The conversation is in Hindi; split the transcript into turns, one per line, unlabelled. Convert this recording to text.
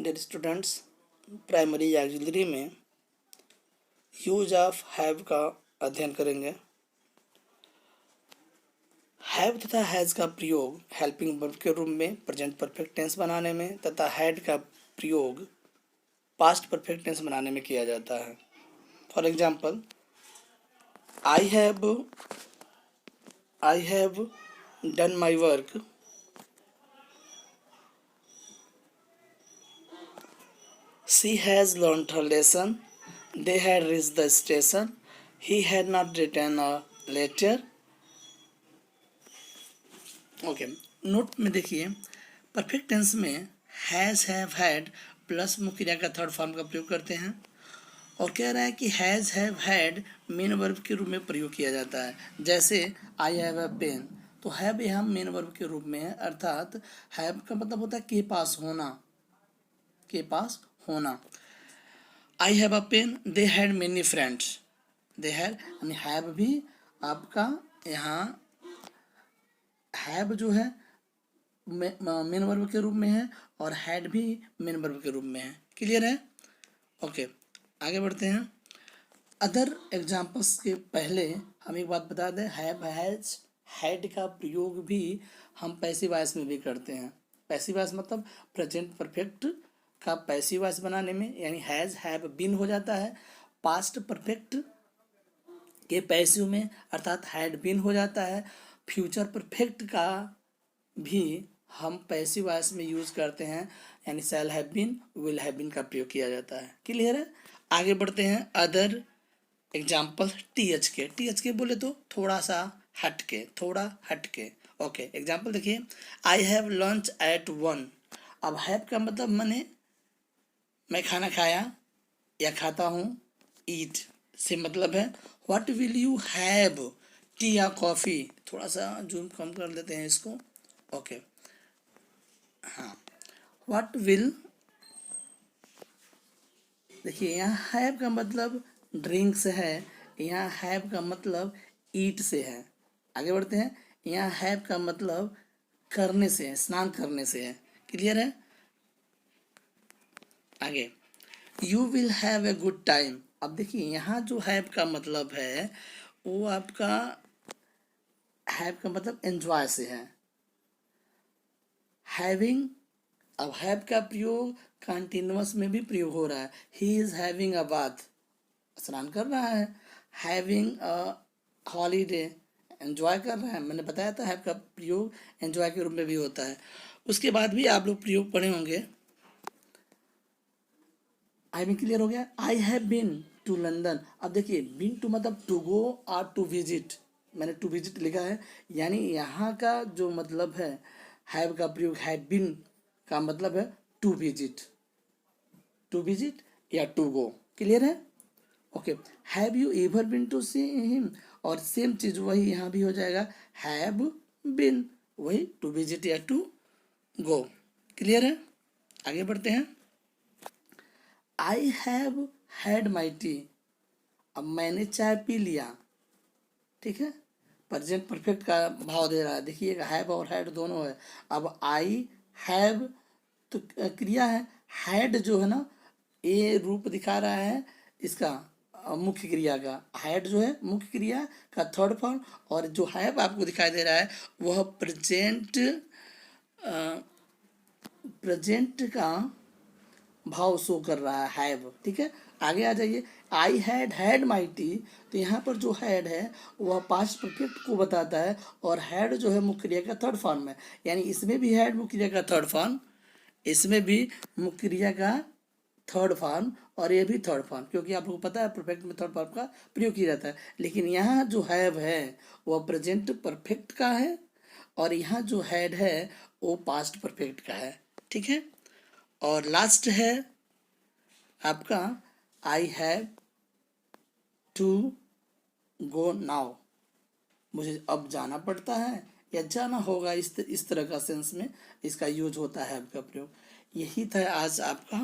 डियर स्टूडेंट्स, प्राइमरी या ऑक्सिलरी में यूज ऑफ हैव का अध्ययन करेंगे। हैव तथा हैज़ का प्रयोग हेल्पिंग वर्ब के रूप में प्रेजेंट परफेक्ट टेंस बनाने में तथा हैड का प्रयोग पास्ट परफेक्ट टेंस बनाने में किया जाता है। For example, I have done my work, she has learned her lesson, they had reached the station, he had not written a letter। Okay, note में देखिए, परफेक्ट टेंस में हैज़, हैव, हैड प्लस मुख्य क्रिया का थर्ड फॉर्म का प्रयोग करते हैं और कह रहा है कि has, have, had main verb के रूप में प्रयोग किया जाता है। जैसे आई हैव अ पेन, तो हैव यहाँ मेन वर्ब के रूप में है, अर्थात हैव का मतलब होता है के पास होना, के पास होना। I have a pen, they had many friends, they had यानी हैव भी आपका यहाँ हैव जो है मेन वर्ब के रूप में है और हैड भी मेन वर्ब के रूप में है। क्लियर है? ओके, आगे बढ़ते हैं। अदर एग्जाम्पल्स के पहले हम एक बात बता दें, हैव, हैज, हैड का प्रयोग भी हम पैसिव वॉइस में भी करते हैं। पैसिव वॉइस मतलब प्रेजेंट परफेक्ट का पैसिव वॉइस बनाने में, यानी हैज, हैव, बीन हो जाता है। पास्ट परफेक्ट के पैसिव में अर्थात हैड बीन हो जाता है। फ्यूचर परफेक्ट का भी हम पैसिव वॉइस में यूज करते हैं, यानी shall have been, will have been का प्रयोग किया जाता है। क्लियर है? आगे बढ़ते हैं। अदर एग्जाम्पल टी एच के बोले तो थोड़ा सा हटके, थोड़ा हटके। ओके, एग्जाम्पल देखिए, आई हैव लंच एट 1। अब हैव का मतलब मैंने मैं खाना खाया या खाता हूँ, ईट से मतलब है what will you have, T या कॉफ़ी। थोड़ा सा जूम कम कर लेते हैं इसको। ओके, हाँ, व्हाट विल, देखिए यहाँ हैव का मतलब ड्रिंक से है, यहाँ हैव का मतलब ईट से है। आगे बढ़ते हैं। यहाँ हैव का मतलब करने से है, स्नान करने से है। क्लियर है? आगे, you will have a good time. अब देखिए यहाँ जो हैव का मतलब है वो आपका हैव का मतलब एंजॉय से है। हैविंग, अब हैव का प्रयोग कंटिन्यूअस में भी प्रयोग हो रहा है। He is having a bath, स्नान कर रहा है। हैविंग अ हॉलीडे, एंजॉय कर रहा है। मैंने बताया था हैव का प्रयोग एंजॉय के रूप में भी होता है। उसके बाद भी आप लोग प्रयोग पढ़े होंगे। आई बीन क्लियर हो गया। I have been to London. अब देखिए, बीन टू मतलब टू गो और टू विजिट, मैंने टू विजिट लिखा है, यानी यहाँ का जो मतलब है हैव का प्रयोग हैव बीन का मतलब है टू विजिट, टू विजिट या टू गो। क्लियर है? Okay, have you ever been to see him, और सेम चीज वही यहाँ भी हो जाएगा, हैव बीन, वही टू विजिट या टू गो। क्लियर है? आगे बढ़ते हैं। I have had my tea, अब मैंने चाय पी लिया। ठीक है, प्रेजेंट परफेक्ट का भाव दे रहा है। देखिएगा हैव और हैड दोनों है। अब आई हैव तो क्रिया है, हैड जो है ना ये रूप दिखा रहा है इसका मुख्य क्रिया का। हैड जो है मुख्य क्रिया का थर्ड फॉर्म, और जो हैव आपको दिखाई दे रहा है वह प्रेजेंट का भाव शो कर रहा है, हैव। ठीक है, आगे आ जाइए। I had had my T, तो यहाँ पर जो हैड है वह पास्ट परफेक्ट को बताता है और हैड जो है मुख्य क्रिया का थर्ड फॉर्म है, यानी इसमें भी हैड मुख्य क्रिया का थर्ड फॉर्म, इसमें भी मुख्य क्रिया का थर्ड फॉर्म और ये भी थर्ड फॉर्म, क्योंकि आप लोगों को पता है परफेक्ट में थर्ड फॉर्म का प्रयोग किया जाता है। लेकिन यहाँ जो हैव है वह प्रेजेंट परफेक्ट का है और यहाँ जो हैड है वो पास्ट परफेक्ट का है। ठीक है, और लास्ट है आपका I have to go now, मुझे अब जाना पड़ता है या जाना होगा, इस तरह का सेंस में इसका यूज होता है आपका प्रयोग। यही था आज आपका